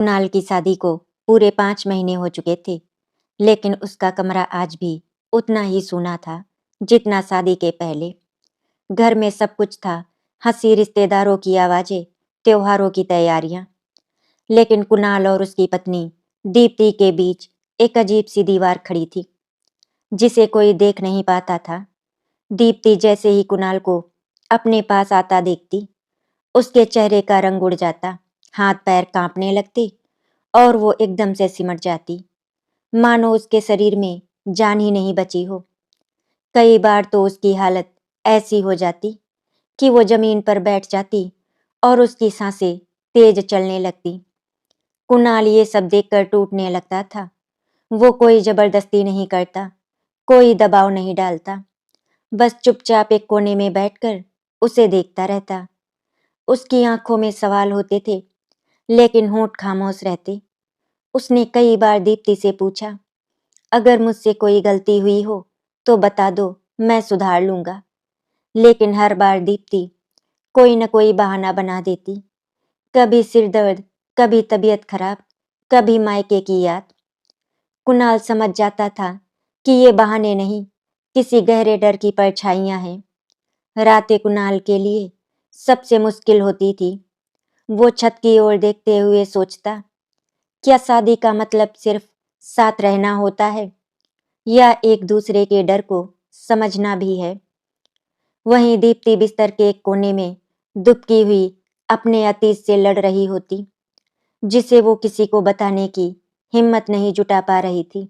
कुणाल की शादी को पूरे 5 महीने हो चुके थे, लेकिन उसका कमरा आज भी उतना ही सूना था, जितना शादी के पहले। घर में सब कुछ था, हँसी, रिश्तेदारों की आवाज़ें, त्योहारों की तैयारियाँ। लेकिन कुणाल और उसकी पत्नी दीप्ति के बीच एक अजीब-सी दीवार खड़ी थी, जिसे कोई देख नहीं पाता था। दीप्ति जैसे ही कुणाल को अपने पास आता देखती, उसके चेहरे का रंग उड़ जाता, हाथ-पैर काँपने लगते और वो एकदम से सिमट जाती, मानो उसके शरीर में जान ही नहीं बची हो। कई बार तो उसकी हालत ऐसी हो जाती कि वो जमीन पर बैठ जाती और उसकी सांसें तेज चलने लगती। कुणाल ये सब देखकर टूटने लगता था। वो कोई जबरदस्ती नहीं करता, कोई दबाव नहीं डालता, बस चुपचाप एक कोने में बैठकर उसे देखता रहता। उसकी आंखों में सवाल होते थे, लेकिन होंठ खामोश रहते। उसने कई बार दीप्ति से पूछा, अगर मुझसे कोई गलती हुई हो तो बता दो, मैं सुधार लूंगा। लेकिन हर बार दीप्ति कोई न कोई बहाना बना देती, कभी सिर दर्द, कभी तबीयत खराब, कभी मायके की याद। कुणाल समझ जाता था कि ये बहाने नहीं, किसी गहरे डर की परछाइयां हैं। रातें कुणाल के लिए सबसे मुश्किल होती थी। वो छत की ओर देखते हुए सोचता, क्या शादी का मतलब सिर्फ साथ रहना होता है, या एक दूसरे के डर को समझना भी है। वहीं दीप्ति बिस्तर के एक कोने में दुबकी हुई अपने अतीत से लड़ रही होती, जिसे वो किसी को बताने की हिम्मत नहीं जुटा पा रही थी।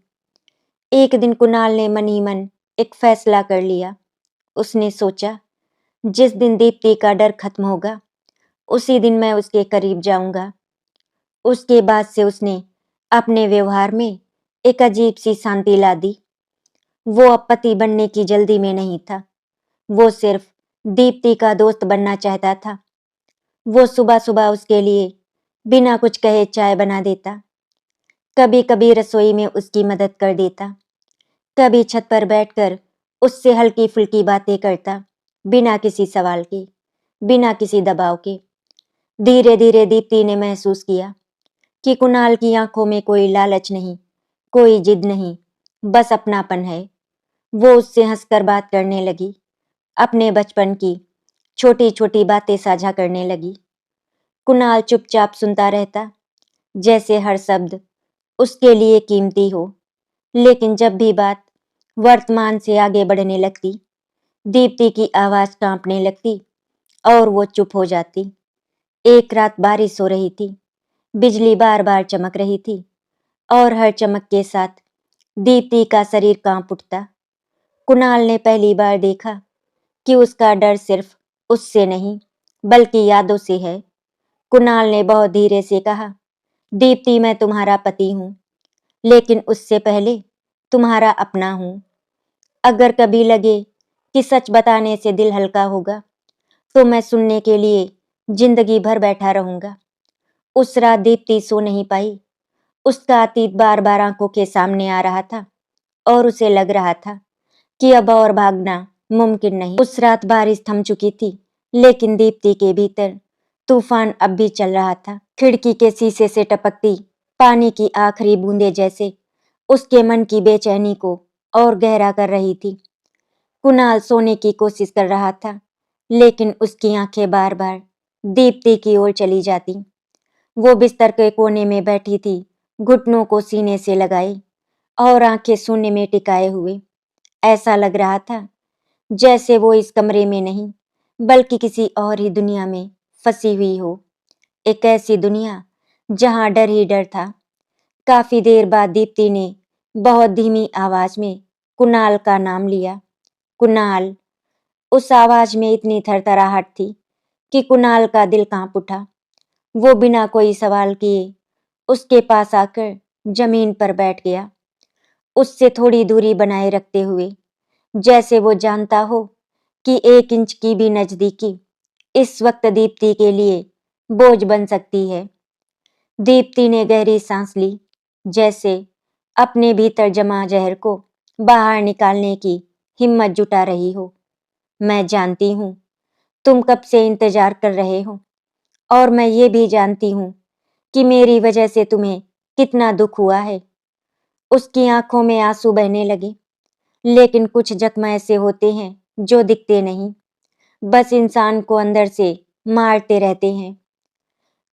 एक दिन कुणाल ने मन ही मन एक फैसला कर लिया। उसने सोचा, जिस दिन दीप्ति का डर खत्म होगा, उसी दिन मैं उसके करीब जाऊंगा। उसके बाद से उसने अपने व्यवहार में एक अजीब सी शांति ला दी। वो अब पति बनने की जल्दी में नहीं था, वो सिर्फ दीप्ति का दोस्त बनना चाहता था। वो सुबह-सुबह उसके लिए बिना कुछ कहे चाय बना देता, कभी-कभी रसोई में उसकी मदद कर देता, कभी छत पर बैठकर उससे हल्की-फुल्की बातें करता, बिना किसी सवाल के, बिना किसी दबाव के। धीरे-धीरे दीप्ति ने महसूस किया कि कुणाल की आंखों में कोई लालच नहीं, कोई जिद नहीं, बस अपनापन है। वो उससे हंसकर बात करने लगी, अपने बचपन की छोटी-छोटी बातें साझा करने लगी। कुणाल चुपचाप सुनता रहता, जैसे हर शब्द उसके लिए कीमती हो। लेकिन जब भी बात वर्तमान से आगे बढ़ने लगती, दीप्ति की आवाज कांपने लगती और वो चुप हो जाती। एक रात बारिश हो रही थी, बिजली बार-बार चमक रही थी और हर चमक के साथ दीप्ति का शरीर कांप उठता। कुणाल ने पहली बार देखा कि उसका डर सिर्फ उससे नहीं, बल्कि यादों से है। कुणाल ने बहुत धीरे से कहा, दीप्ति, मैं तुम्हारा पति हूँ, लेकिन उससे पहले तुम्हारा अपना हूँ। अगर कभी लगे कि सच बताने से दिल हल्का होगा, तो मैं सुनने के लिए जिंदगी भर बैठा रहूंगा। उस रात दीप्ति सो नहीं पाई। उसका अतीत बार बार आंखों के सामने आ रहा था और उसे लग रहा था कि अब और भागना मुमकिन नहीं। उस रात बारिश थम चुकी थी, लेकिन दीप्ति के भीतर तूफान अब भी चल रहा था। खिड़की के शीशे से टपकती पानी की आखिरी बूंदें जैसे उसके मन की बेचैनी को और गहरा कर रही थी। कुणाल सोने की कोशिश कर रहा था, लेकिन उसकी आंखें बार बार दीप्ति की ओर चली जाती। वो बिस्तर के कोने में बैठी थी, घुटनों को सीने से लगाए और आंखें शून्य में टिकाए हुए। ऐसा लग रहा था जैसे वो इस कमरे में नहीं, बल्कि किसी और ही दुनिया में फंसी हुई हो। एक ऐसी दुनिया जहां डर ही डर था। काफी देर बाद दीप्ति ने बहुत धीमी आवाज में कुणाल का नाम लिया। कुणाल। उस आवाज में इतनी थरथराहट थी कि कुणाल का दिल कांप उठा। वो बिना कोई सवाल किए उसके पास आकर जमीन पर बैठ गया, उससे थोड़ी दूरी बनाए रखते हुए, जैसे वो जानता हो कि 1 इंच की भी नजदीकी इस वक्त दीप्ति के लिए बोझ बन सकती है। दीप्ति ने गहरी सांस ली, जैसे अपने भीतर जमा जहर को बाहर निकालने की हिम्मत जुटा रही हो। मैं जानती हूँ तुम कब से इंतजार कर रहे हो, और मैं ये भी जानती हूँ कि मेरी वजह से तुम्हें कितना दुख हुआ है। उसकी आंखों में आंसू बहने लगे। लेकिन कुछ जख्म ऐसे होते हैं जो दिखते नहीं, बस इंसान को अंदर से मारते रहते हैं।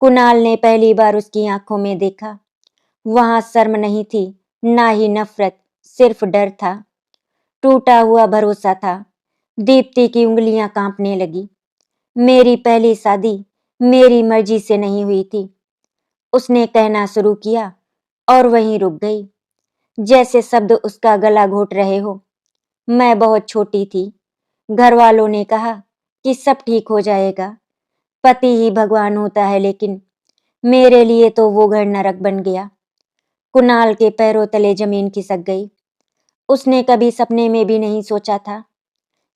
कुणाल ने पहली बार उसकी आंखों में देखा। वहां शर्म नहीं थी, ना ही नफरत, सिर्फ डर था। टूटा हुआ भरोसा था। दीप्ति की उंगलियां कांपने लगी। मेरी पहली शादी मेरी मर्जी से नहीं हुई थी, उसने कहना शुरू किया और वहीं रुक गई, जैसे शब्द उसका गला घोट रहे हो। मैं बहुत छोटी थी। घर वालों ने कहा कि सब ठीक हो जाएगा, पति ही भगवान होता है, लेकिन मेरे लिए तो वो घर नरक बन गया। कुणाल के पैरों तले जमीन खिसक गई। उसने कभी सपने में भी नहीं सोचा था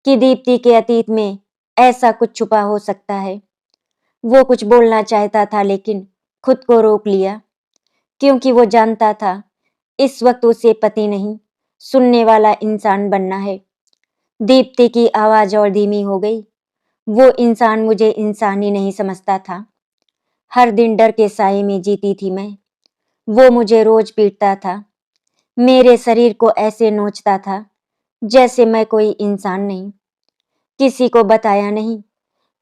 कि दीप्ति के अतीत में ऐसा कुछ छुपा हो सकता है। वो कुछ बोलना चाहता था लेकिन खुद को रोक लिया, क्योंकि वो जानता था इस वक्त उसे पति नहीं, सुनने वाला इंसान बनना है। दीप्ति की आवाज और धीमी हो गई। वो इंसान मुझे इंसान ही नहीं समझता था। हर दिन डर के साए में जीती थी मैं। वो मुझे रोज पीटता था, मेरे शरीर को ऐसे नोचता था जैसे मैं कोई इंसान नहीं। किसी को बताया नहीं,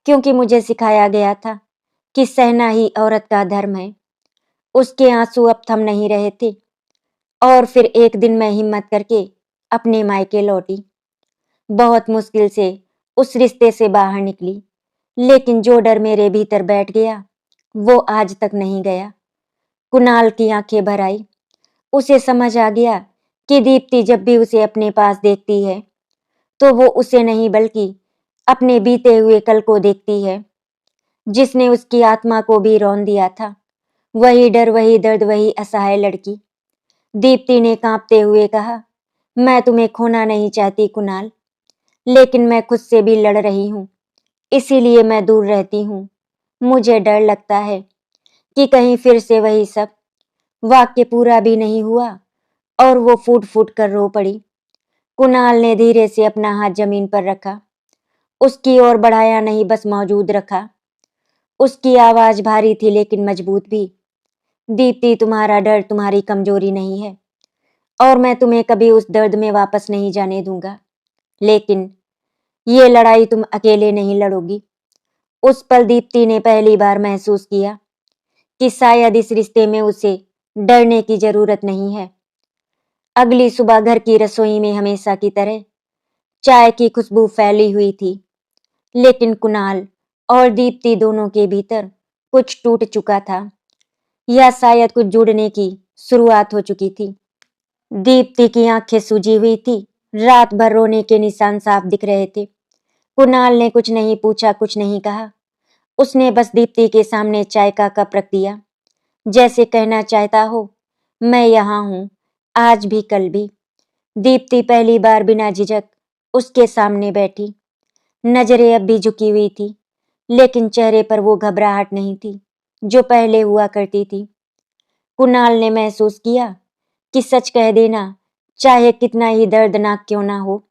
क्योंकि मुझे सिखाया गया था कि सहना ही औरत का धर्म है। उसके आंसू अब थम नहीं रहे थे और फिर एक दिन मैं हिम्मत करके अपने मायके लौटी। बहुत मुश्किल से उस रिश्ते से बाहर निकली, लेकिन जो डर मेरे भीतर बैठ गया वो आज तक नहीं गया। कुणाल की आंखें भर आई। उसे समझ आ गया कि दीप्ति जब भी उसे अपने पास देखती है तो वो उसे नहीं बल्कि अपने बीते हुए कल को देखती है, जिसने उसकी आत्मा को भी रौंद दिया था। वही डर, वही दर्द, वही असहाय लड़की। दीप्ति ने कांपते हुए कहा, मैं तुम्हें खोना नहीं चाहती कुणाल, लेकिन मैं खुद से भी लड़ रही हूँ, इसीलिए मैं दूर रहती हूँ। मुझे डर लगता है कि कहीं फिर से वही सब। वाक्य पूरा भी नहीं हुआ और वो फूट फूट कर रो पड़ी। कुणाल ने धीरे से अपना हाथ जमीन पर रखा, उसकी ओर बढ़ाया नहीं, बस मौजूद रखा। उसकी आवाज भारी थी लेकिन मजबूत भी। दीप्ति, तुम्हारा डर तुम्हारी कमजोरी नहीं है और मैं तुम्हें कभी उस दर्द में वापस नहीं जाने दूंगा। लेकिन ये लड़ाई तुम अकेले नहीं लड़ोगी। उस पल दीप्ति ने पहली बार महसूस किया कि शायद इस रिश्ते में उसे डरने की जरूरत नहीं है। अगली सुबह घर की रसोई में हमेशा की तरह चाय की खुशबू फैली हुई थी, लेकिन कुणाल और दीप्ति दोनों के भीतर कुछ टूट चुका था, या शायद कुछ जुड़ने की शुरुआत हो चुकी थी। दीप्ति की आंखें सूजी हुई थी, रात भर रोने के निशान साफ दिख रहे थे। कुणाल ने कुछ नहीं पूछा, कुछ नहीं कहा। उसने बस दीप्ति के सामने चाय का कप रख दिया, जैसे कहना चाहता हो, मैं यहाँ हूँ, आज भी कल भी। दीप्ति पहली बार बिना झिझक उसके सामने बैठी। नजरें अब भी झुकी हुई थी, लेकिन चेहरे पर वो घबराहट नहीं थी जो पहले हुआ करती थी। कुणाल ने महसूस किया कि सच कह देना, चाहे कितना ही दर्दनाक क्यों ना हो,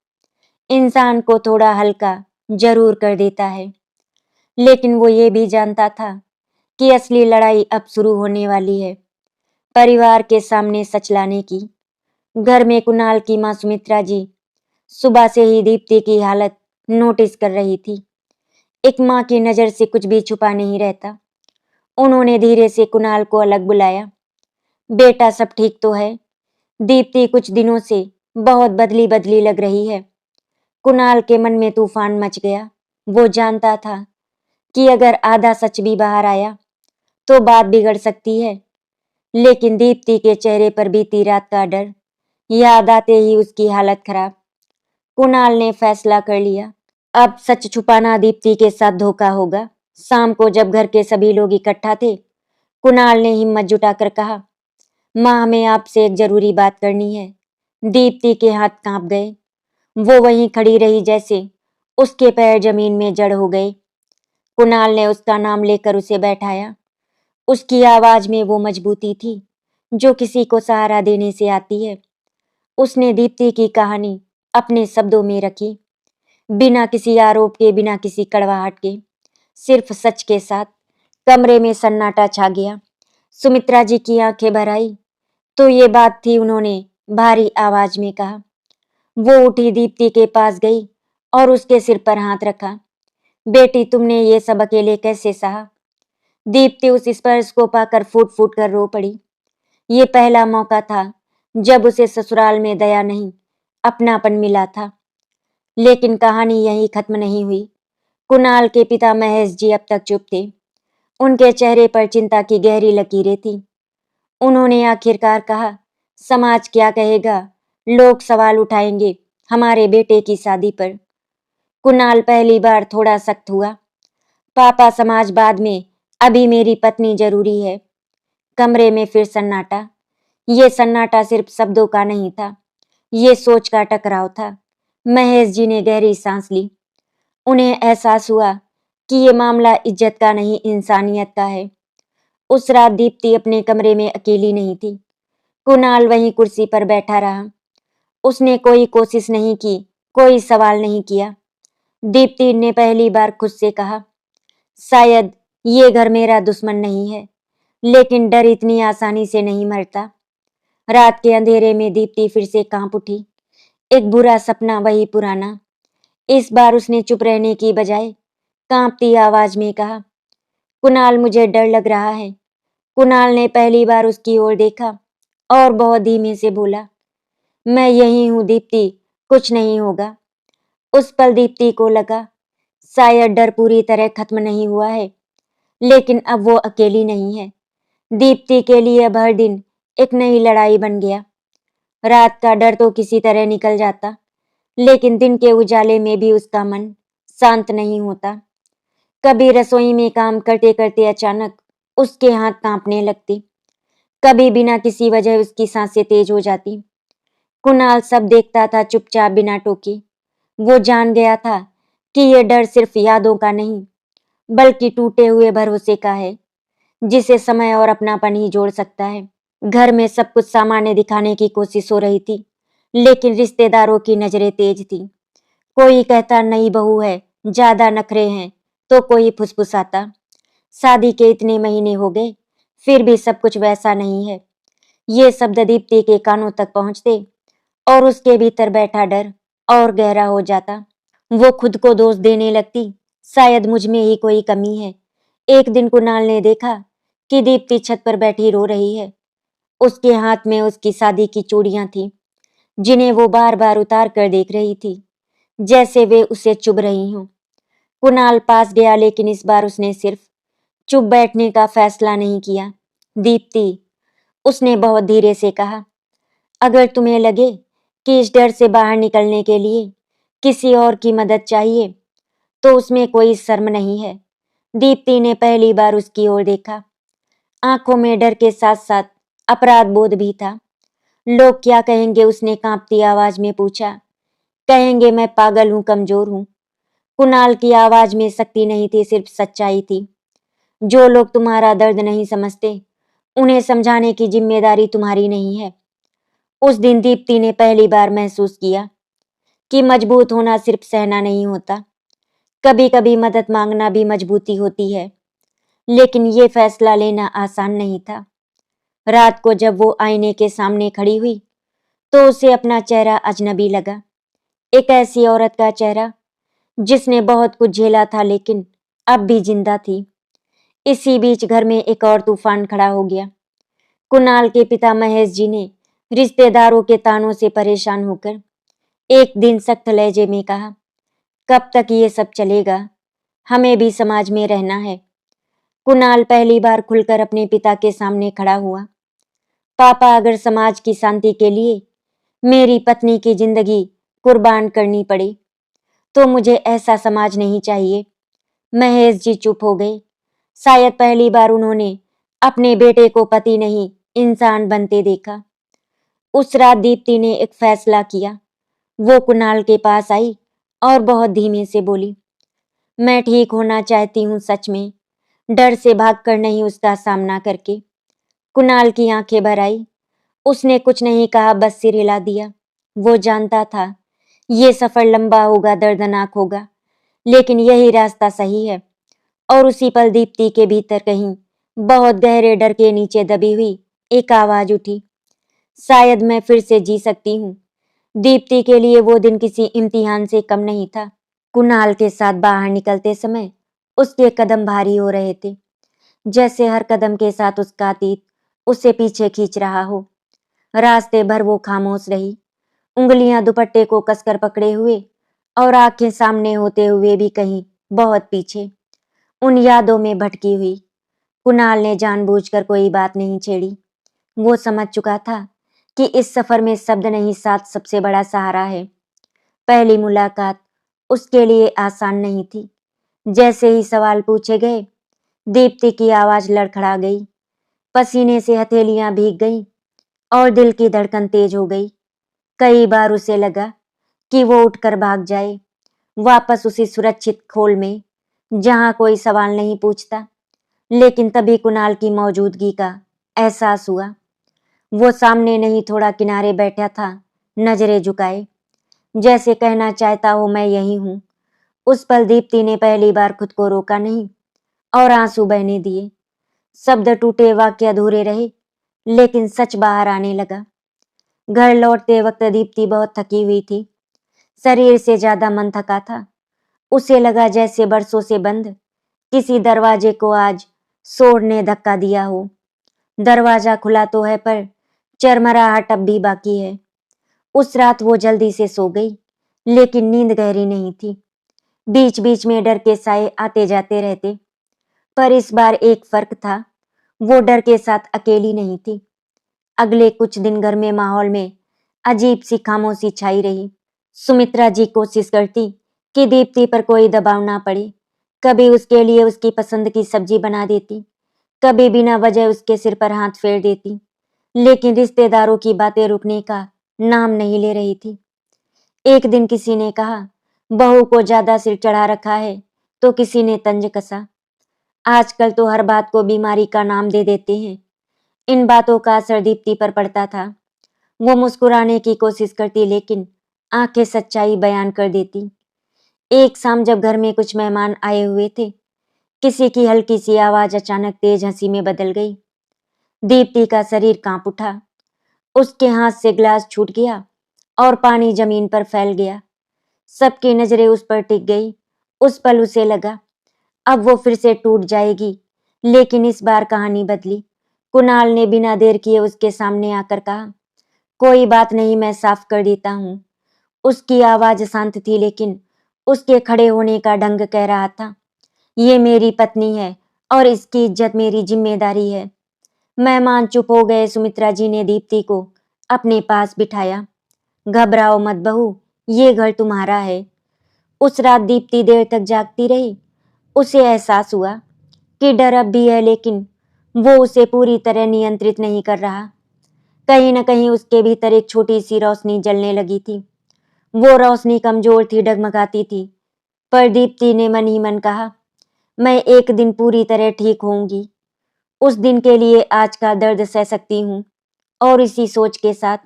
इंसान को थोड़ा हल्का जरूर कर देता है। लेकिन वो ये भी जानता था कि असली लड़ाई अब शुरू होने वाली है, परिवार के सामने सच लाने की। घर में कुणाल की मां सुमित्रा जी सुबह से ही दीप्ति की हालत नोटिस कर रही थी। एक मां की नजर से कुछ भी छुपा नहीं रहता। उन्होंने धीरे से कुणाल को अलग बुलाया। बेटा, सब ठीक तो है? दीप्ति कुछ दिनों से बहुत बदली बदली लग रही है। कुणाल के मन में तूफान मच गया। वो जानता था कि अगर आधा सच भी बाहर आया तो बात बिगड़ सकती है, लेकिन दीप्ति के चेहरे पर बीती रात का डर याद आते ही उसकी हालत खराब। कुणाल ने फैसला कर लिया, अब सच छुपाना दीप्ति के साथ धोखा होगा। शाम को जब घर के सभी लोग इकट्ठा थे, कुणाल ने हिम्मत जुटाकर कहा, माँ, हमें आपसे एक जरूरी बात करनी है। दीप्ति के हाथ कांप गए। वो वहीं खड़ी रही जैसे उसके पैर जमीन में जड़ हो गए। कुणाल ने उसका नाम लेकर उसे बैठाया। उसकी आवाज में वो मजबूती थी जो किसी को सहारा देने से आती है। उसने दीप्ति की कहानी अपने शब्दों में रखी, बिना किसी आरोप के, बिना किसी कड़वाहट के, सिर्फ सच के साथ। कमरे में सन्नाटा छा गया। सुमित्रा जी की आंखें भर आई। तो ये बात थी, उन्होंने भारी आवाज में कहा। वो उठी, दीप्ति के पास गई और उसके सिर पर हाथ रखा। बेटी, तुमने ये सब अकेले कैसे सहा? दीप्ति उस स्पर्श को पाकर फूट फूट कर रो पड़ी। ये पहला मौका था जब उसे ससुराल में दया नहीं, अपनापन मिला था। लेकिन कहानी यहीं खत्म नहीं हुई। कुणाल के पिता महेश जी अब तक चुप थे। उनके चेहरे पर चिंता की गहरी लकीरें थीं। उन्होंने आखिरकार कहा, समाज क्या कहेगा? लोग सवाल उठाएंगे हमारे बेटे की शादी पर। कुणाल पहली बार थोड़ा सख्त हुआ। पापा, समाज बाद में, अभी मेरी पत्नी जरूरी है। कमरे में फिर सन्नाटा। ये सन्नाटा सिर्फ शब्दों का नहीं था, ये सोच का टकराव था। महेश जी ने गहरी सांस ली। उन्हें एहसास हुआ कि ये मामला इज्जत का नहीं, इंसानियत का है। उस रात दीप्ति अपने कमरे में अकेली नहीं थी। कुणाल वहीं कुर्सी पर बैठा रहा। उसने कोई कोशिश नहीं की, कोई सवाल नहीं किया। दीप्ति ने पहली बार खुद से कहा, शायद ये घर मेरा दुश्मन नहीं है, लेकिन डर इतनी आसानी से नहीं मरता। रात के अंधेरे में दीप्ति फिर से कांप उठी। एक बुरा सपना, वही पुराना। इस बार उसने चुप रहने की बजाय कांपती आवाज में कहा, कुणाल, मुझे डर लग रहा है। कुणाल ने पहली बार उसकी ओर देखा और बहुत धीमे से बोला, मैं यही हूं दीप्ति, कुछ नहीं होगा। उस पल दीप्ति को लगा, शायद डर पूरी तरह खत्म नहीं हुआ है, लेकिन अब वो अकेली नहीं है। दीप्ति के लिए अब हर दिन एक नई लड़ाई बन गया। रात का डर तो किसी तरह निकल जाता, लेकिन दिन के उजाले में भी उसका मन शांत नहीं होता। कभी रसोई में काम करते करते अचानक उसके हाथ कांपने लगते, कभी बिना किसी वजह उसकी सांसें तेज हो जाती। कुणाल सब देखता था, चुपचाप, बिना टोके। वो जान गया था कि ये डर सिर्फ यादों का नहीं, बल्कि टूटे हुए भरोसे का है, जिसे समय और अपनापन ही जोड़ सकता है। घर में सब कुछ सामान्य दिखाने की कोशिश हो रही थी, लेकिन रिश्तेदारों की नजरें तेज थी। कोई कहता नई बहू है, ज्यादा नखरे हैं, तो कोई फुसफुसाता शादी के इतने महीने हो गए, फिर भी सब कुछ वैसा नहीं है। ये शब्द दीप्ति के कानों तक पहुंचते और उसके भीतर बैठा डर और गहरा हो जाता। वो खुद को दोष देने लगती, शायद मुझ में ही कोई कमी है। एक दिन कुणाल ने देखा कि दीप्ति छत पर बैठी रो रही है। उसके हाथ में उसकी शादी की चूड़ियां थी, जिन्हें वो बार बार उतार कर देख रही थी, जैसे वे उसे चुभ रही हों। कुणाल पास गया, लेकिन इस बार उसने सिर्फ चुप बैठने का फैसला नहीं किया। दीप्ति, उसने बहुत धीरे से कहा, अगर तुम्हें लगे कि इस डर से बाहर निकलने के लिए किसी और की मदद चाहिए, तो उसमें कोई शर्म नहीं है। दीप्ति ने पहली बार उसकी ओर देखा। आंखों में डर के साथ साथ अपराध बोध भी था। लोग क्या कहेंगे? उसने कांपती आवाज में पूछा। कहेंगे मैं पागल हूं, कमजोर हूं। कुणाल की आवाज में शक्ति नहीं थी, सिर्फ सच्चाई थी। जो लोग तुम्हारा दर्द नहीं समझते, उन्हें समझाने की जिम्मेदारी तुम्हारी नहीं है। उस दिन दीप्ति ने पहली बार महसूस किया कि मजबूत होना सिर्फ सहना नहीं होता, कभी कभी मदद मांगना भी मजबूती होती है। लेकिन ये फैसला लेना आसान नहीं था। रात को जब वो आईने के सामने खड़ी हुई, तो उसे अपना चेहरा अजनबी लगा। एक ऐसी औरत का चेहरा जिसने बहुत कुछ झेला था, लेकिन अब भी जिंदा थी। इसी बीच घर में एक और तूफान खड़ा हो गया। कुणाल के पिता महेश जी ने रिश्तेदारों के तानों से परेशान होकर एक दिन सख्त लहजे में कहा, कब तक ये सब चलेगा? हमें भी समाज में रहना है। कुणाल पहली बार खुलकर अपने पिता के सामने खड़ा हुआ। पापा, अगर समाज की शांति के लिए मेरी पत्नी की जिंदगी कुर्बान करनी पड़े, तो मुझे ऐसा समाज नहीं चाहिए। महेश जी चुप हो गए। शायद पहली बार उन्होंने अपने बेटे को पति नहीं, इंसान बनते देखा। उस रात दीप्ति ने एक फैसला किया। वो कुणाल के पास आई और बहुत धीमे से बोली, मैं ठीक होना चाहती हूँ, सच में, डर से भागकर नहीं, उसका सामना करके। कुणाल की आंखें भर आई। उसने कुछ नहीं कहा, बस सिर हिला दिया। वो जानता था ये सफर लंबा होगा, दर्दनाक होगा, लेकिन यही रास्ता सही है। और उसी पल दीप्ति के भीतर कहीं बहुत गहरे डर के नीचे दबी हुई एक आवाज उठी, शायद मैं फिर से जी सकती हूँ। दीप्ति के लिए वो दिन किसी इम्तिहान से कम नहीं था। कुणाल के साथ बाहर निकलते समय उसके कदम भारी हो रहे थे, जैसे हर कदम के साथ उसका अतीत उसे पीछे खींच रहा हो। रास्ते भर वो खामोश रही, उंगलियां दुपट्टे को कसकर पकड़े हुए और आंखें सामने होते हुए भी कहीं बहुत पीछे, उन यादों में भटकी हुई। कुणाल ने जानबूझकर कोई बात नहीं छेड़ी। वो समझ चुका था कि इस सफर में शब्द नहीं साथ सबसे बड़ा सहारा है। पहली मुलाकात उसके लिए आसान नहीं थी। जैसे ही सवाल पूछे गए, दीप्ति की आवाज लड़खड़ा गई, पसीने से हथेलियां भीग गईं और दिल की धड़कन तेज हो गई। कई बार उसे लगा कि वो उठकर भाग जाए, वापस उसी सुरक्षित खोल में जहां कोई सवाल नहीं पूछता। लेकिन तभी कुणाल की मौजूदगी का एहसास हुआ। वो सामने नहीं थोड़ा किनारे बैठा था, नजरें झुकाए, जैसे कहना चाहता हो मैं यहीं हूं। उस पल दीप्ति ने पहली बार खुद को रोका नहीं और आंसू बहने दिए। शब्द टूटे, वाक्य अधूरे रहे, लेकिन सच बाहर आने लगा। घर लौटते वक्त दीप्ति बहुत थकी हुई थी, शरीर से ज्यादा मन थका था। उसे लगा जैसे बरसों से बंद किसी दरवाजे को आज शोर ने धक्का दिया हो। दरवाजा खुला तो है, पर चरमराहट अब भी बाकी है। उस रात वो जल्दी से सो गई, लेकिन नींद गहरी नहीं थी। बीच बीच में डर के साए आते जाते रहते, पर इस बार एक फर्क था, वो डर के साथ अकेली नहीं थी। अगले कुछ दिन घर में माहौल में अजीब सी खामोशी छाई रही। सुमित्रा जी कोशिश करती कि दीप्ति पर कोई दबाव ना पड़े। कभी उसके लिए उसकी पसंद की सब्जी बना देती, कभी बिना वजह उसके सिर पर हाथ फेर देती, लेकिन रिश्तेदारों की बातें रुकने का नाम नहीं ले रही थी। एक दिन किसी ने कहा, बहू को ज्यादा सिर चढ़ा रखा है, तो किसी ने तंज कसा, आजकल तो हर बात को बीमारी का नाम दे देते हैं। इन बातों का असर दीप्ति पर पड़ता था। वो मुस्कुराने की कोशिश करती, लेकिन आंखें सच्चाई बयान कर देती। एक शाम जब घर में कुछ मेहमान आए हुए थे, किसी की हल्की सी आवाज अचानक तेज हंसी में बदल गई। दीप्ति का शरीर कांप उठा, उसके हाथ से गिलास छूट गया और पानी जमीन पर फैल गया। सबकी नजरें उस पर टिक गई। उस पल उसे लगा अब वो फिर से टूट जाएगी, लेकिन इस बार कहानी बदली। कुणाल ने बिना देर किए उसके सामने आकर कहा, कोई बात नहीं, मैं साफ कर देता हूँ। उसकी आवाज शांत थी, लेकिन उसके खड़े होने का ढंग कह रहा था, ये मेरी पत्नी है और इसकी इज्जत मेरी जिम्मेदारी है। मेहमान चुप हो गए। सुमित्रा जी ने दीप्ति को अपने पास बिठाया। घबराओ मत बहू, ये घर तुम्हारा है। उस रात दीप्ति देर तक जागती रही। उसे एहसास हुआ कि डर अब भी है, लेकिन वो उसे पूरी तरह नियंत्रित नहीं कर रहा। कहीं न कहीं उसके भीतर एक छोटी सी रोशनी जलने लगी थी। वो रोशनी कमजोर थी, डगमगाती थी, पर दीप्ति ने मन ही मन कहा, मैं एक दिन पूरी तरह ठीक होऊंगी। उस दिन के लिए आज का दर्द सह सकती हूँ। और इसी सोच के साथ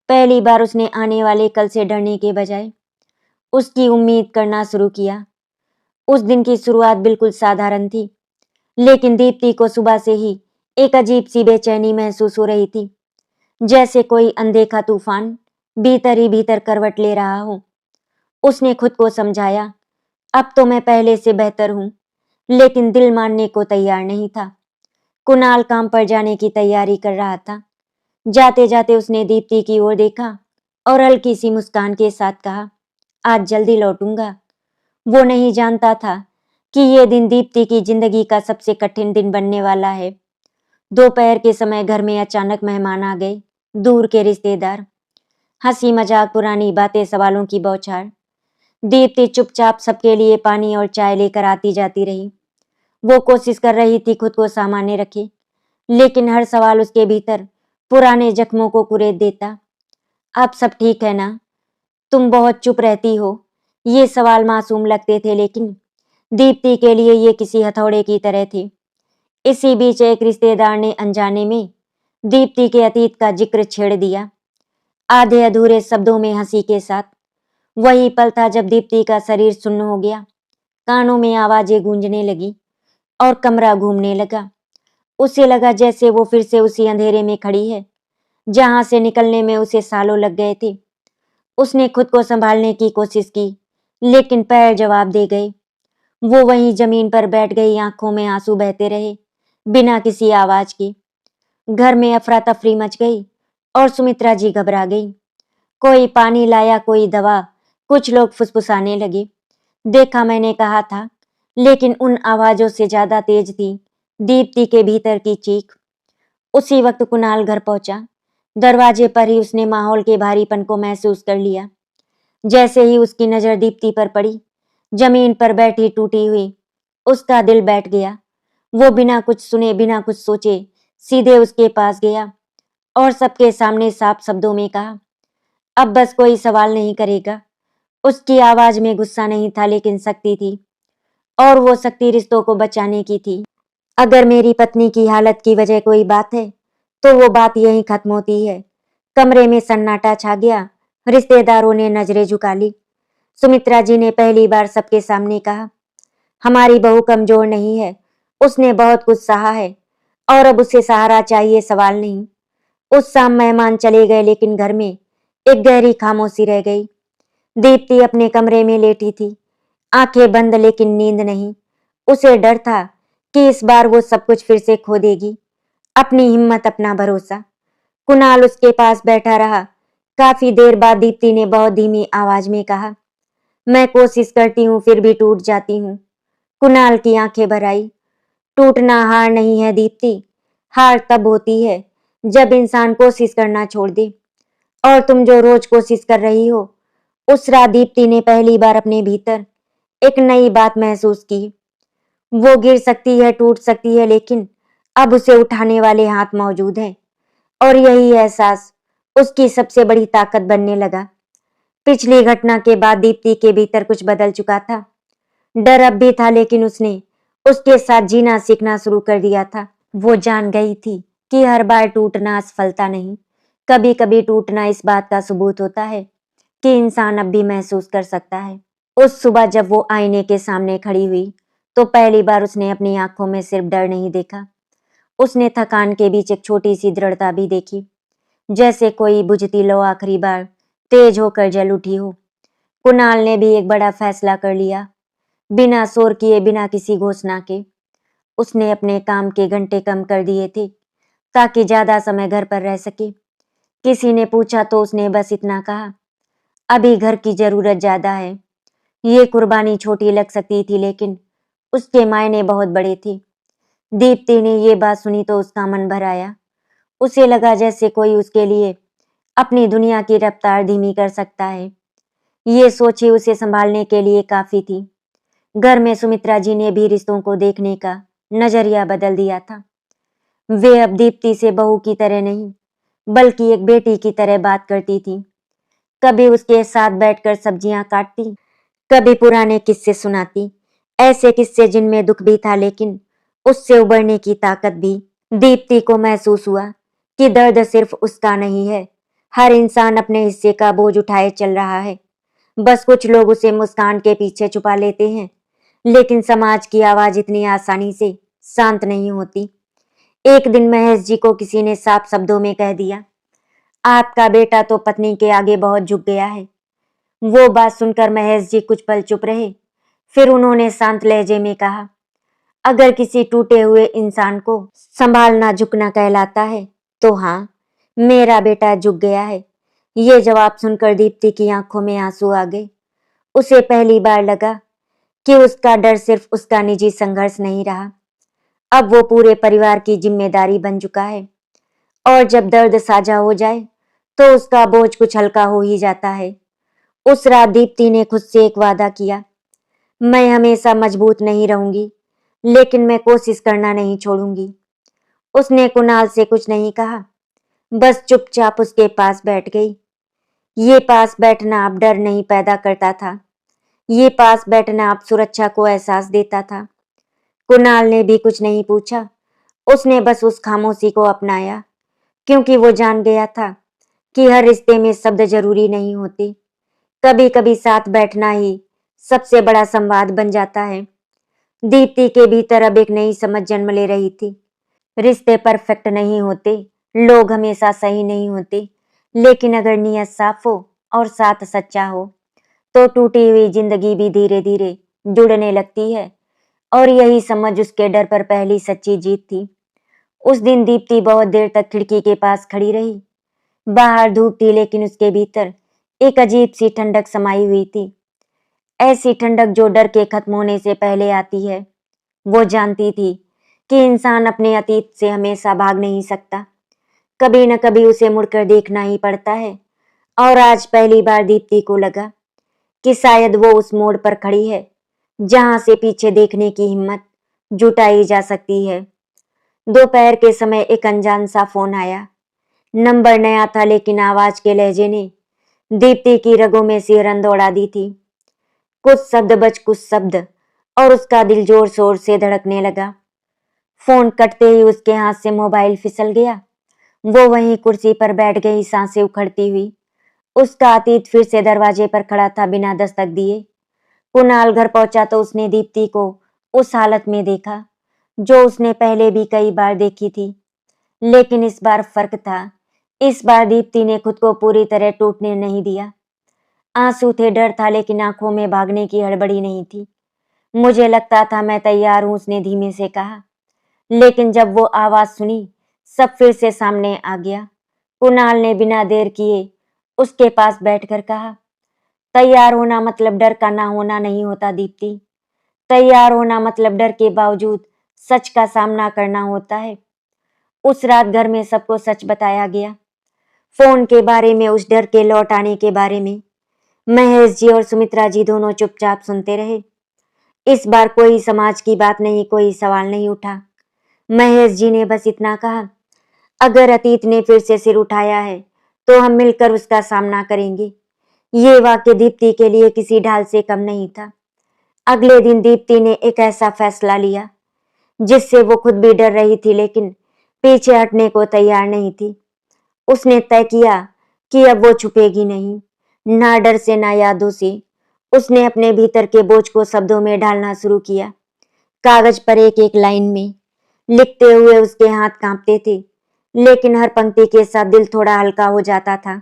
पहली बार उसने आने वाले कल से डरने के बजाय उसकी उम्मीद करना शुरू किया। उस दिन की शुरुआत बिल्कुल साधारण थी, लेकिन दीप्ति को सुबह से ही एक अजीब सी बेचैनी महसूस हो रही थी, जैसे कोई अनदेखा तूफान भीतर ही भीतर करवट ले रहा हो। उसने खुद को समझाया, अब तो मैं पहले से बेहतर हूँ, लेकिन दिल मानने को तैयार नहीं था। कुणाल काम पर जाने की तैयारी कर रहा था। जाते जाते उसने दीप्ति की ओर देखा और हल्की सी मुस्कान के साथ कहा, आज जल्दी लौटूंगा। वो नहीं जानता था कि ये दिन दीप्ति की जिंदगी का सबसे कठिन दिन बनने वाला है। दोपहर के समय घर में अचानक मेहमान आ गए, दूर के रिश्तेदार। हंसी मजाक, पुरानी बातें, सवालों की बौछार। दीप्ति चुपचाप सबके लिए पानी और चाय लेकर आती जाती रही। वो कोशिश कर रही थी खुद को सामान्य रखे, लेकिन हर सवाल उसके भीतर पुराने जख्मों को कुरेद देता। अब सब ठीक है ना? तुम बहुत चुप रहती हो। ये सवाल मासूम लगते थे, लेकिन दीप्ति के लिए ये किसी हथौड़े की तरह थे। इसी बीच एक रिश्तेदार ने अनजाने में दीप्ति के अतीत का जिक्र छेड़ दिया, आधे अधूरे शब्दों में हंसी के साथ। वही पल था जब दीप्ति का शरीर सुन्न हो गया, कानों में आवाजें गूंजने लगी और कमरा घूमने लगा। उसे लगा जैसे वो फिर से उसी अंधेरे में खड़ी है, जहां से निकलने में उसे सालों लग गए थे। उसने खुद को संभालने की कोशिश की, लेकिन पैर जवाब दे गए। वो वहीं जमीन पर बैठ गई, आंखों में आंसू बहते रहे, बिना किसी आवाज के। घर में अफरा तफरी मच गई और सुमित्रा जी घबरा गई। कोई पानी लाया, कोई दवा, कुछ लोग फुसफुसाने लगे। देखा, मैंने कहा था। लेकिन उन आवाजों से ज्यादा तेज थी दीप्ति के भीतर की चीख। उसी वक्त कुणाल घर पहुंचा। दरवाजे पर ही उसने माहौल के भारीपन को महसूस कर लिया। जैसे ही उसकी नजर दीप्ति पर पड़ी, जमीन पर बैठी टूटी हुई, उसका दिल बैठ गया। वो बिना कुछ सुने, बिना कुछ सोचे सीधे उसके पास गया और सबके सामने साफ शब्दों में कहा, अब बस कोई सवाल नहीं करेगा। उसकी आवाज में गुस्सा नहीं था, लेकिन सख्ती थी, और वो सख्ती रिश्तों को बचाने की थी। अगर मेरी पत्नी की हालत की वजह कोई बात है, तो वो बात यहीं खत्म होती है। कमरे में सन्नाटा छा गया। रिश्तेदारों ने नजरें झुका ली। सुमित्रा जी ने पहली बार सबके सामने कहा, हमारी बहू कमजोर नहीं है, उसने बहुत कुछ सहा है और अब उसे सहारा चाहिए, सवाल नहीं। उस शाम मेहमान चले गए, लेकिन घर में एक गहरी खामोशी रह गई। दीप्ति अपने कमरे में लेटी थी, आंखें बंद, लेकिन नींद नहीं। उसे डर था कि इस बार वो सब कुछ फिर से खो देगी, अपनी हिम्मत, अपना भरोसा। कुणाल उसके पास बैठा रहा। काफी देर बाद दीप्ति ने बहुत धीमी आवाज में कहा, मैं कोशिश करती हूँ फिर भी टूट जाती हूँ। कुणाल की आंखें भर आई। टूटना हार नहीं है दीप्ति, हार तब होती है जब इंसान कोशिश करना छोड़ दे। और तुम जो रोज कोशिश कर रही हो, उस रात दीप्ति ने पहली बार अपने भीतर एक नई बात महसूस की। वो गिर सकती है, टूट सकती है, लेकिन अब उसे उठाने वाले हाथ मौजूद हैं। और यही एहसास उसकी सबसे बड़ी ताकत बनने लगा। पिछली घटना के बाद दीप्ति के भीतर कुछ बदल चुका था। डर अब भी था, लेकिन उसने उसके साथ जीना सीखना शुरू कर दिया था। वो जान गई थी कि हर बार टूटना असफलता नहीं, कभी कभी टूटना इस बात का सबूत होता है कि इंसान अब भी महसूस कर सकता है। उस सुबह जब वो आईने के सामने खड़ी हुई, तो पहली बार उसने अपनी आंखों में सिर्फ डर नहीं देखा, उसने थकान के बीच एक छोटी सी दृढ़ता भी देखी, जैसे कोई बुझती लो आखिरी बार तेज होकर जल उठी हो। कुणाल ने भी एक बड़ा फैसला कर लिया, बिना शोर किए, बिना किसी घोषणा के। उसने अपने काम के घंटे कम कर दिए थे ताकि ज्यादा समय घर पर रह सके। किसी ने पूछा तो उसने बस इतना कहा, अभी घर की जरूरत ज्यादा है। ये कुर्बानी छोटी लग सकती थी, लेकिन उसके मायने बहुत बड़े थे। दीप्ति ने ये बात सुनी तो उसका मन भर आया। उसे लगा जैसे कोई उसके लिए अपनी दुनिया की रफ्तार धीमी कर सकता है। ये सोच ही उसे संभालने के लिए काफी थी। घर में सुमित्रा जी ने भी रिश्तों को देखने का नजरिया बदल दिया था। वे अब दीप्ति से बहू की तरह नहीं, बल्कि एक बेटी की तरह बात करती थी। कभी उसके साथ बैठकर सब्जियां काटती, कभी पुराने किस्से सुनाती, ऐसे किस्से जिनमें दुख भी था, लेकिन उससे उबरने की ताकत भी। दीप्ति को महसूस हुआ कि दर्द सिर्फ उसका नहीं है, हर इंसान अपने हिस्से का बोझ उठाए चल रहा है। बस कुछ लोग उसे मुस्कान के पीछे छुपा लेते हैं, लेकिन समाज की आवाज इतनी आसानी से शांत नहीं होती। एक दिन महेश जी को किसी ने साफ शब्दों में कह दिया, आपका बेटा तो पत्नी के आगे बहुत झुक गया है। वो बात सुनकर महेश जी कुछ पल चुप रहे। फिर उन्होंने शांत लहजे में कहा, अगर किसी टूटे हुए इंसान को संभालना झुकना कहलाता है, तो हाँ, मेरा बेटा झुक गया है। ये जवाब सुनकर दीप्ति की आंखों में आंसू आ गए। उसे पहली बार लगा कि उसका डर सिर्फ उसका निजी संघर्ष नहीं रहा, अब वो पूरे परिवार की जिम्मेदारी बन चुका है। और जब दर्द साझा हो जाए, तो उसका बोझ कुछ हल्का हो ही जाता है। उस रात दीप्ति ने खुद से एक वादा किया, मैं हमेशा मजबूत नहीं रहूंगी, लेकिन मैं कोशिश करना नहीं छोड़ूंगी। उसने कुणाल से कुछ नहीं कहा, बस चुपचाप उसके पास बैठ गई। ये पास बैठना अब डर नहीं पैदा करता था, ये पास बैठना अब सुरक्षा को एहसास देता था। कुणाल ने भी कुछ नहीं पूछा, उसने बस उस खामोशी को अपनाया, क्योंकि वो जान गया था कि हर रिश्ते में शब्द जरूरी नहीं होते। कभी कभी साथ बैठना ही सबसे बड़ा संवाद बन जाता है। दीप्ति के भीतर अब एक नई समझ जन्म ले रही थी। रिश्ते परफेक्ट नहीं होते, लोग हमेशा सही नहीं होते, लेकिन अगर नीयत साफ हो और साथ सच्चा हो, तो टूटी हुई जिंदगी भी धीरे-धीरे जुड़ने लगती है। और यही समझ उसके डर पर पहली सच्ची जीत थी। उस दिन दीप्ति बहुत देर तक खिड़की के पास खड़ी रही। बाहर धूप थी, लेकिन उसके भीतर एक अजीब सी ठंडक समाई हुई थी। ऐसी ठंडक जो डर के खत्म होने से पहले आती है। वो जानती थी कि इंसान अपने अतीत से हमेशा भाग नहीं सकता, कभी न कभी उसे मुड़कर देखना ही पड़ता है। और आज पहली बार दीप्ति को लगा कि शायद वो उस मोड़ पर खड़ी है जहां से पीछे देखने की हिम्मत जुटाई जा सकती है। दोपहर के समय एक अनजान सा फोन आया। नंबर नया था, लेकिन आवाज के लहजे ने दीप्ति की रगों में सिहरन दौड़ा दी थी। कुछ शब्द और उसका दिल जोर शोर से धड़कने लगा। फोन कटते ही उसके हाथ से मोबाइल फिसल गया। वो वहीं कुर्सी पर बैठ गई, सांसें उखड़ती हुई। उसका अतीत फिर से दरवाजे पर खड़ा था, बिना दस्तक दिए। कुणाल घर पहुंचा तो उसने दीप्ति को उस हालत में देखा जो उसने पहले भी कई बार देखी थी, लेकिन इस बार फर्क था। इस बार दीप्ति ने खुद को पूरी तरह टूटने नहीं दिया। आंसू थे, डर था, लेकिन आंखों में भागने की हड़बड़ी नहीं थी। मुझे लगता था मैं तैयार हूं, उसने धीमे से कहा। लेकिन जब वो आवाज सुनी, सब फिर से सामने आ गया। कुणाल ने बिना देर किए उसके पास बैठकर कहा, तैयार होना मतलब डर का ना होना नहीं होता दीप्ति। तैयार होना मतलब डर के बावजूद सच का सामना करना होता है। उस रात घर में सबको सच बताया गया। फोन के बारे में, उस डर के लौट आने के बारे में। महेश जी और सुमित्रा जी दोनों चुपचाप सुनते रहे। इस बार कोई समाज की बात नहीं, कोई सवाल नहीं उठा। महेश जी ने बस इतना कहा, अगर अतीत ने फिर से सिर उठाया है तो हम मिलकर उसका सामना करेंगे। ये वाक्य दीप्ति के लिए किसी ढाल से कम नहीं था। अगले दिन दीप्ति ने एक ऐसा फैसला लिया जिससे वो खुद भी डर रही थी, लेकिन पीछे हटने को तैयार नहीं थी। उसने तय किया कि अब वो छुपेगी नहीं, ना डर से ना यादों से। उसने अपने भीतर के बोझ को शब्दों में ढालना शुरू किया। कागज पर एक एक लाइन में लिखते हुए उसके हाथ कांपते थे, लेकिन हर पंक्ति के साथ दिल थोड़ा हल्का हो जाता था।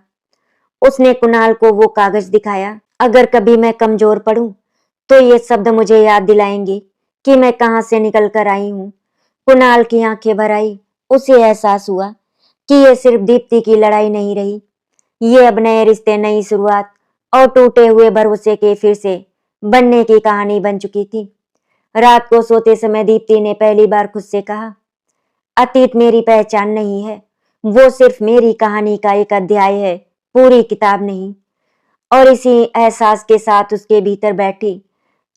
उसने कुणाल को वो कागज दिखाया। अगर कभी मैं कमजोर पड़ूं, तो ये शब्द मुझे याद दिलाएंगे कि मैं कहां से निकल कर आई हूं। कुणाल की आंखें भर आई। उसे एहसास हुआ कि ये सिर्फ दीप्ति की लड़ाई नहीं रही, ये अब नए रिश्ते, नई शुरुआत और टूटे हुए भरोसे के फिर से बनने की कहानी बन चुकी थी। रात को सोते समय दीप्ति ने पहली बार खुद से कहा, अतीत मेरी पहचान नहीं है, वो सिर्फ मेरी कहानी का एक अध्याय है, पूरी किताब नहीं। और इसी एहसास के साथ उसके भीतर बैठी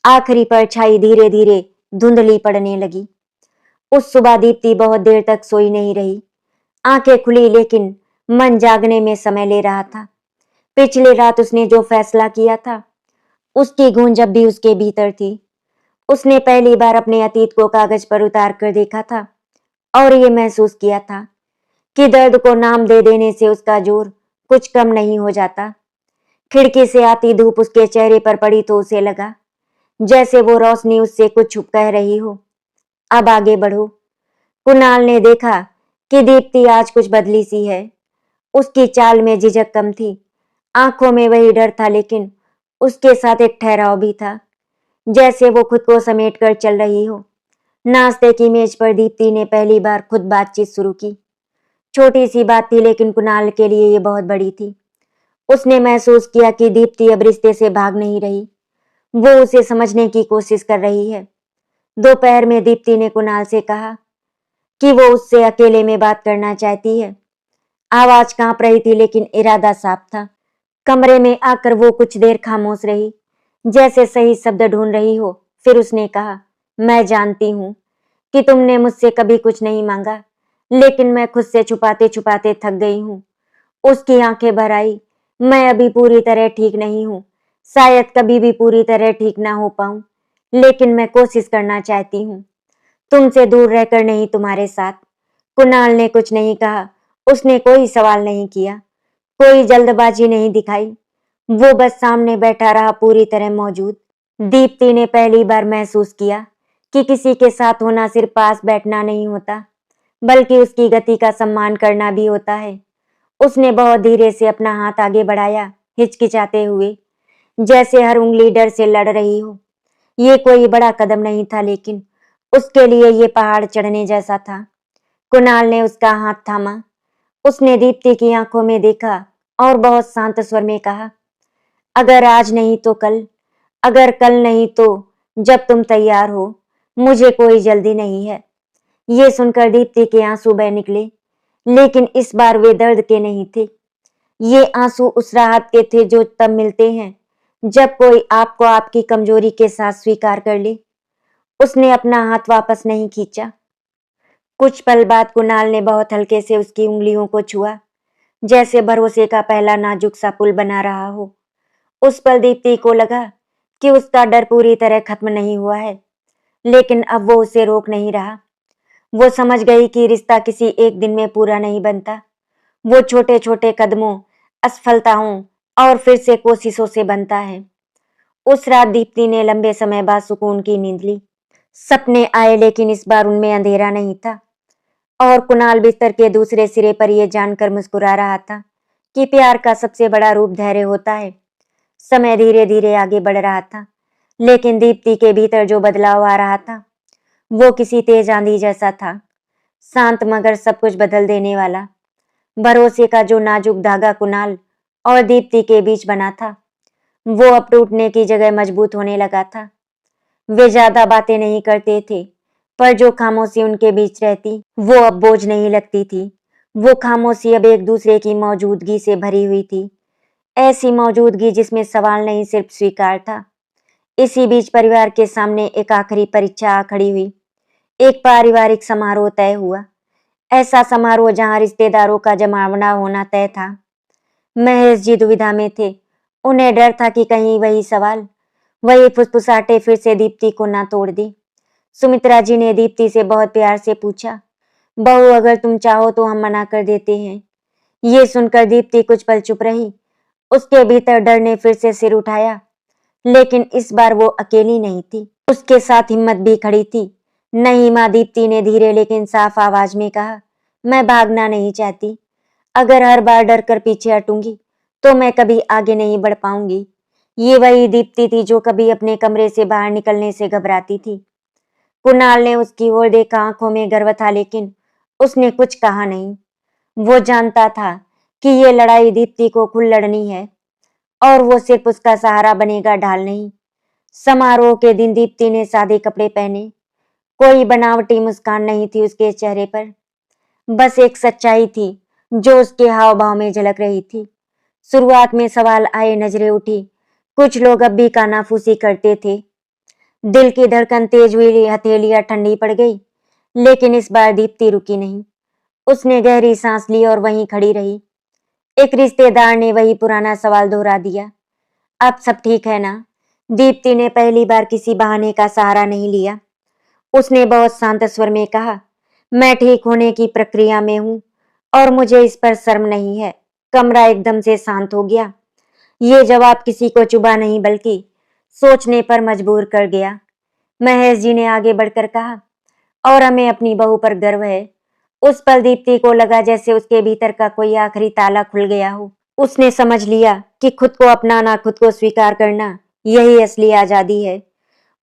आखिरी परछाई धीरे धीरे धुंधली पड़ने लगी। उस सुबह दीप्ति बहुत देर तक सोई नहीं रही। आंखें खुली, लेकिन मन जागने में समय ले रहा था। पिछली रात उसने जो फैसला किया था, उसकी गूंज अब भी उसके भीतर थी। उसने पहली बार अपने अतीत को कागज पर उतार कर देखा था और ये महसूस किया था कि दर्द को नाम दे देने से उसका जोर कुछ कम नहीं हो जाता। खिड़की से आती धूप उसके चेहरे पर पड़ी तो उसे लगा जैसे वो रोशनी उससे कुछ छुप कह रही हो, अब आगे बढ़ो। कुणाल ने देखा कि दीप्ति आज कुछ बदली सी है। उसकी चाल में झिझक कम थी, आंखों में वही डर था, लेकिन उसके साथ एक ठहराव भी था, जैसे वो खुद को समेट कर चल रही हो। नाश्ते की मेज पर दीप्ति ने पहली बार खुद बातचीत शुरू की। छोटी सी बात थी, लेकिन कुणाल के लिए ये बहुत बड़ी थी। उसने महसूस किया कि दीप्ति अब रिश्ते से भाग नहीं रही, वो उसे समझने की कोशिश कर रही है। दोपहर में दीप्ति ने कुणाल से कहा कि वो उससे अकेले में बात करना चाहती है। आवाज कांप रही थी, लेकिन इरादा साफ था। कमरे में आकर वो कुछ देर खामोश रही, जैसे सही शब्द ढूंढ रही हो। फिर उसने कहा, मैं जानती हूँ कि तुमने मुझसे कभी कुछ नहीं मांगा, लेकिन मैं खुद से छुपाते छुपाते थक गई हूँ। उसकी आंखें भर आई। मैं अभी पूरी तरह ठीक नहीं हूँ, शायद कभी भी पूरी तरह ठीक ना हो पाऊं, लेकिन मैं कोशिश करना चाहती हूँ, तुमसे दूर रहकर नहीं, तुम्हारे साथ। कुणाल ने कुछ नहीं कहा। उसने कोई सवाल नहीं किया, कोई जल्दबाजी नहीं दिखाई। वो बस सामने बैठा रहा, पूरी तरह मौजूद। दीप्ति ने पहली बार महसूस किया कि किसी के साथ होना सिर्फ पास बैठना नहीं होता, बल्कि उसकी गति का सम्मान करना भी होता है। उसने बहुत धीरे से अपना हाथ आगे बढ़ाया, हिचकिचाते हुए, जैसे हर उंगली डर से लड़ रही हो। ये कोई बड़ा कदम नहीं था, लेकिन उसके लिए ये पहाड़ चढ़ने जैसा था। कुणाल ने उसका हाथ थामा। उसने दीप्ति की आंखों में देखा और बहुत शांत स्वर में कहा, अगर आज नहीं तो कल, अगर कल नहीं तो जब तुम तैयार हो, मुझे कोई जल्दी नहीं है। ये सुनकर दीप्ति के आंसू बह निकले, लेकिन इस बार वे दर्द के नहीं थे। ये आंसू उस राहत के थे जो तब मिलते हैं जब कोई आपको आपकी कमजोरी के साथ स्वीकार कर ले। उसने अपना हाथ वापस नहीं खींचा। कुछ पल बाद कुणाल ने बहुत हल्के से उसकी उंगलियों को छुआ, जैसे भरोसे का पहला नाजुक सा पुल बना रहा हो। उस पल दीप्ति को लगा कि उसका डर पूरी तरह खत्म नहीं हुआ है, लेकिन अब वो उसे रोक नहीं रहा। वो समझ गई कि रिश्ता किसी एक दिन में पूरा नहीं बनता। वो छोटे छोटे कदमों, असफलताओं और फिर से कोशिशों से बनता है। उस रात दीप्ति ने लंबे समय बाद सुकून की नींद ली। सपने आए, लेकिन इस बार उनमें अंधेरा नहीं था। और कुणाल बिस्तर के दूसरे सिरे पर यह जानकर मुस्कुरा रहा था कि प्यार का सबसे बड़ा रूप धैर्य होता है। समय धीरे धीरे आगे बढ़ रहा था, लेकिन दीप्ति के भीतर जो बदलाव आ रहा था वो किसी तेज आंधी जैसा था, शांत मगर सब कुछ बदल देने वाला। भरोसे का जो नाजुक धागा कुणाल और दीप्ति के बीच बना था, वो अब टूटने की जगह मजबूत होने लगा था। वे ज्यादा बातें नहीं करते थे, पर जो खामोशी उनके बीच रहती, वो अब बोझ नहीं लगती थी। वो खामोशी अब एक दूसरे की मौजूदगी से भरी हुई थी, ऐसी मौजूदगी जिसमें सवाल नहीं, सिर्फ स्वीकार था। इसी बीच परिवार के सामने एक आखिरी परीक्षा आ खड़ी हुई। एक पारिवारिक समारोह तय हुआ, ऐसा समारोह जहां रिश्तेदारों का जमावड़ा होना तय था। महेश जी दुविधा में थे। उन्हें डर था कि कहीं वही सवाल, वही फुसफुसाहटें फिर से दीप्ति को ना तोड़ दी। सुमित्रा जी ने दीप्ति से बहुत प्यार से पूछा, बहू अगर तुम चाहो तो हम मना कर देते हैं। ये सुनकर दीप्ति कुछ पल चुप रही। उसके भीतर डर ने फिर से सिर उठाया, लेकिन इस बार वो अकेली नहीं थी, उसके साथ हिम्मत भी खड़ी थी। नहीं माँ, दीप्ति ने धीरे लेकिन साफ आवाज में कहा, मैं भागना नहीं चाहती। अगर हर बार डर कर पीछे हटूंगी तो मैं कभी आगे नहीं बढ़ पाऊंगी। ये वही दीप्ति थी जो कभी अपने कमरे से बाहर निकलने से घबराती थी। कुणाल ने उसकी ओर देखा, आंखों में गर्व था, लेकिन उसने कुछ कहा नहीं। वो जानता था कि ये लड़ाई दीप्ति को खुद लड़नी है, और वो सिर्फ उसका सहारा बनेगा, ढाल नहीं। समारोह के दिन दीप्ति ने सादे कपड़े पहने। कोई बनावटी मुस्कान नहीं थी उसके चेहरे पर, बस एक सच्चाई थी जो उसके हाव भाव में झलक रही थी। शुरुआत में सवाल आए, नजरें उठी। कुछ लोग अब भी कानाफूसी करते थे। दिल की धड़कन तेज हुई, हथेलियां ठंडी पड़ गई, लेकिन इस बार दीप्ति रुकी नहीं। उसने गहरी सांस ली और वहीं खड़ी रही। एक रिश्तेदार ने वही पुराना सवाल दोहरा दिया, अब सब ठीक है ना? दीप्ति ने पहली बार किसी बहाने का सहारा नहीं लिया। उसने बहुत शांत स्वर में कहा, मैं ठीक होने की प्रक्रिया में हूं और मुझे इस पर शर्म नहीं है। कमरा एकदम से शांत हो गया। ये जवाब किसी को चुभा नहीं, बल्कि सोचने पर मजबूर कर गया। महेश जी ने आगे बढ़कर कहा, और हमें अपनी बहू पर गर्व है। उस पल दीप्ति को लगा जैसे उसके भीतर का कोई आखिरी ताला खुल गया हो। उसने समझ लिया कि खुद को अपनाना, खुद को स्वीकार करना, यही असली आजादी है।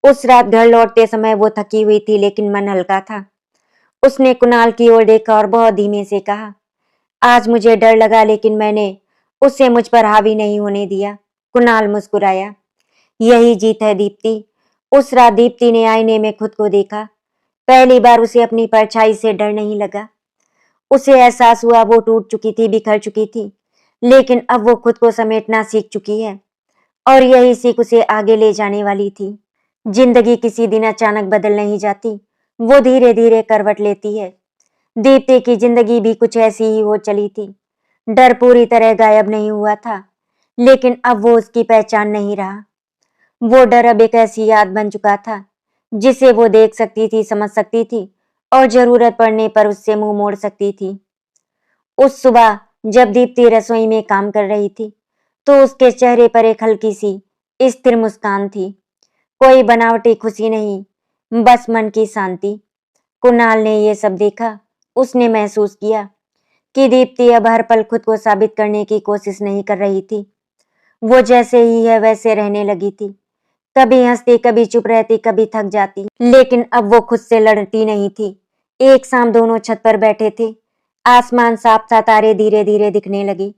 उस रात घर लौटते समय वो थकी हुई थी, लेकिन मन हल्का था। उसने कुणाल की ओर देखा और बहुत धीमे से कहा, आज मुझे डर लगा, लेकिन मैंने उसे मुझ पर हावी नहीं होने दिया। कुणाल मुस्कुराया, यही जीत है दीप्ति। उस रात दीप्ति ने आईने में खुद को देखा। पहली बार उसे अपनी परछाई से डर नहीं लगा। उसे एहसास हुआ वो टूट चुकी थी, बिखर चुकी थी, लेकिन अब वो खुद को समेटना सीख चुकी है, और यही सीख उसे आगे ले जाने वाली थी। जिंदगी किसी दिन अचानक बदल नहीं जाती, वो धीरे धीरे करवट लेती है। दीप्ति की जिंदगी भी कुछ ऐसी ही हो चली थी। डर पूरी तरह गायब नहीं हुआ था, लेकिन अब वो उसकी पहचान नहीं रहा। वो डर अब एक ऐसी याद बन चुका था जिसे वो देख सकती थी, समझ सकती थी, और जरूरत पड़ने पर उससे मुंह मोड़ सकती थी। उस सुबह जब दीप्ति रसोई में काम कर रही थी, तो उसके चेहरे पर एक हल्की सी स्थिर मुस्कान थी। कोई बनावटी खुशी नहीं, बस मन की शांति। कुणाल ने ये सब देखा उसने महसूस किया कि दीप्ति अब हर पल खुद को साबित करने की कोशिश नहीं कर रही थी। वो जैसे ही है वैसे रहने लगी थी। कभी हंसती, कभी चुप रहती, कभी थक जाती, लेकिन अब वो खुद से लड़ती नहीं थी। एक शाम दोनों छत पर बैठे थे। आसमान साफ था, तारे धीरे धीरे दिखने लगे।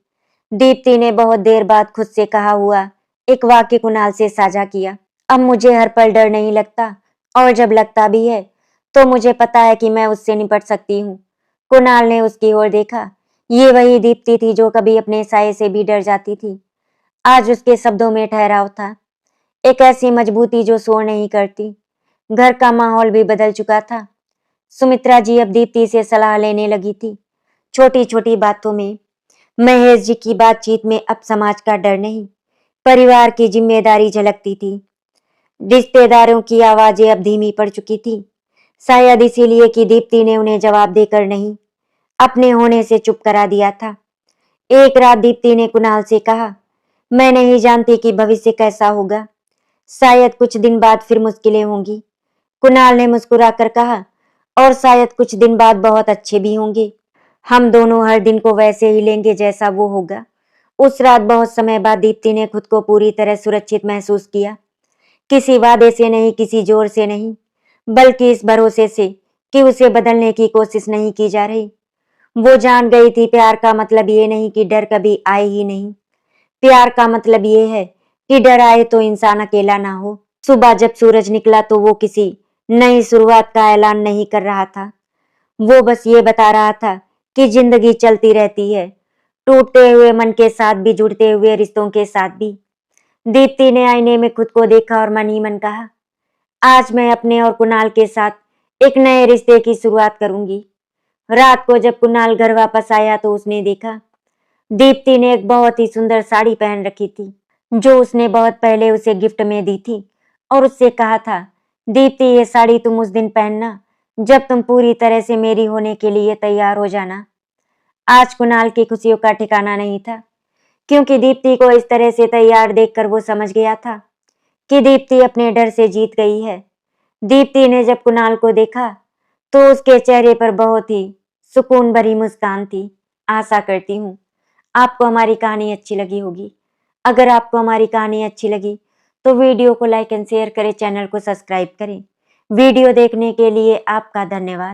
दीप्ति ने बहुत देर बाद खुद से कहा हुआ एक वाक्य कुणाल से साझा किया। अब मुझे हर पल डर नहीं लगता, और जब लगता भी है तो मुझे पता है कि मैं उससे निपट सकती हूँ। कुणाल ने उसकी ओर देखा। ये वही दीप्ति थी जो कभी अपने साये से भी डर जाती थी। आज उसके शब्दों में ठहराव था, एक ऐसी मजबूती जो शोर नहीं करती। घर का माहौल भी बदल चुका था। सुमित्रा जी अब दीप्ति से सलाह लेने लगी थी, छोटी छोटी बातों में। महेश जी की बातचीत में अब समाज का डर नहीं, परिवार की जिम्मेदारी झलकती थी। रिश्तेदारों की आवाजें अब धीमी पड़ चुकी थी, शायद इसीलिए कि दीप्ति ने उन्हें जवाब देकर नहीं, अपने होने से चुप करा दिया था। एक रात दीप्ति ने कुणाल से कहा, मैं नहीं जानती कि भविष्य कैसा होगा, शायद कुछ दिन बाद फिर मुश्किलें होंगी। कुणाल ने मुस्कुराकर कहा, और शायद कुछ दिन बाद बहुत अच्छे भी होंगे। हम दोनों हर दिन को वैसे ही लेंगे जैसा वो होगा। उस रात बहुत समय बाद दीप्ति ने खुद को पूरी तरह सुरक्षित महसूस किया। किसी वादे से नहीं, किसी जोर से नहीं, बल्कि इस भरोसे से कि उसे बदलने की कोशिश नहीं की जा रही। वो जान गई थी प्यार का मतलब ये नहीं कि डर कभी आए ही नहीं। प्यार का मतलब ये है कि डर आए तो इंसान अकेला ना हो। सुबह जब सूरज निकला तो वो किसी नई शुरुआत का ऐलान नहीं कर रहा था। वो बस ये बता रहा था कि जिंदगी चलती रहती है, टूटते हुए मन के साथ भी, जुड़ते हुए रिश्तों के साथ भी। दीप्ति ने आईने में खुद को देखा और मन ही मन कहा, आज मैं अपने और कुणाल के साथ एक नए रिश्ते की शुरुआत करूंगी। रात को जब कुणाल घर वापस आया तो उसने देखा दीप्ति ने एक बहुत ही सुंदर साड़ी पहन रखी थी, जो उसने बहुत पहले उसे गिफ्ट में दी थी, और उससे कहा था, दीप्ति ये साड़ी तुम उस दिन पहनना जब तुम पूरी तरह से मेरी होने के लिए तैयार हो जाना। आज कुणाल की खुशियों का ठिकाना नहीं था, क्योंकि दीप्ति को इस तरह से तैयार देखकर वो समझ गया था कि दीप्ति अपने डर से जीत गई है। दीप्ति ने जब कुणाल को देखा तो उसके चेहरे पर बहुत ही सुकून भरी मुस्कान थी। आशा करती हूँ आपको हमारी कहानी अच्छी लगी होगी। अगर आपको हमारी कहानी अच्छी लगी तो वीडियो को लाइक एंड शेयर करें, चैनल को सब्सक्राइब करें। वीडियो देखने के लिए आपका धन्यवाद।